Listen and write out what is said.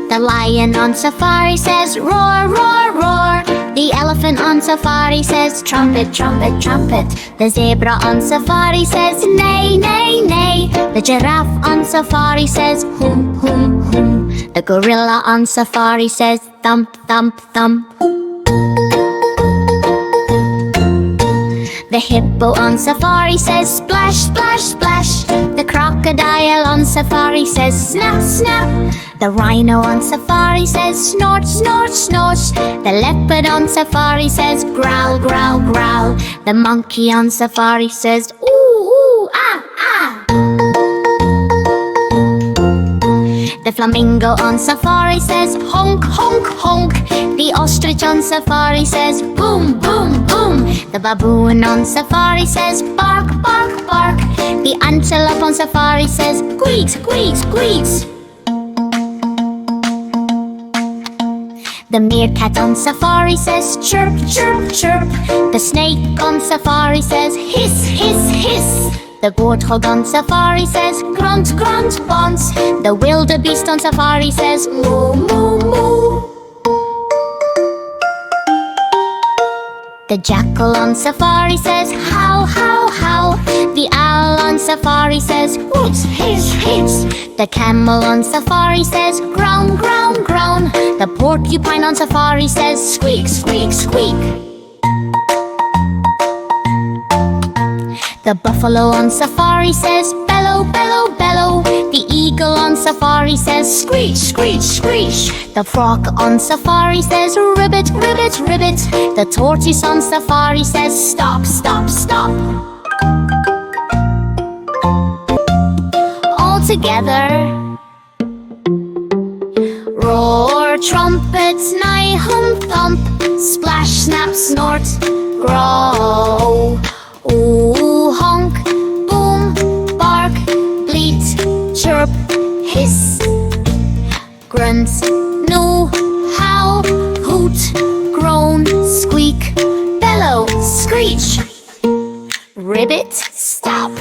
The lion on safari says roar, roar, roar. The elephant on safari says trumpet, trumpet, trumpet. The zebra on safari says neigh, neigh, neigh. The giraffe on safari says hum, hum, hum. The gorilla on safari says thump, thump, thump. The hippo on safari says splash, splash, splash. The crocodile on safari says snap, snap. The rhino on safari says snort, snort, snort. The leopard on safari says growl, growl, growl. The monkey on safari says ooh, ooh, ah, ah. The flamingo on safari says honk, honk, honk. The ostrich on safari says boom, boom, boom. The baboon on safari says bark, bark, bark. The antelope on safari says squeak, squeak, squeak. The meerkat on safari says chirp, chirp, chirp. The snake on safari says hiss, hiss, hiss. The warthog on safari says grunt, grunt, grunt. The wildebeest on safari says moo, moo, moo. The jackal on safari says howl, howl, howl. The owl on safari says hoots, hiss, hiss. The camel on safari says growl, growl, growl. The porcupine on safari says squeak, squeak, squeak. The buffalo on safari says bellow, bellow, bellow. The eagle on safari says screech, screech, screech. The frog on safari says ribbit, ribbit, ribbit. The tortoise on safari says stop, stop, stop. All together. Roar, trumpet, neigh, hum, thump. Splash, snap, snort, growl. Ooh, honk, boom, bark, bleat, chirp, hiss, grunt, moo, howl, hoot, groan, squeak, bellow, screech. Ribbit, stop.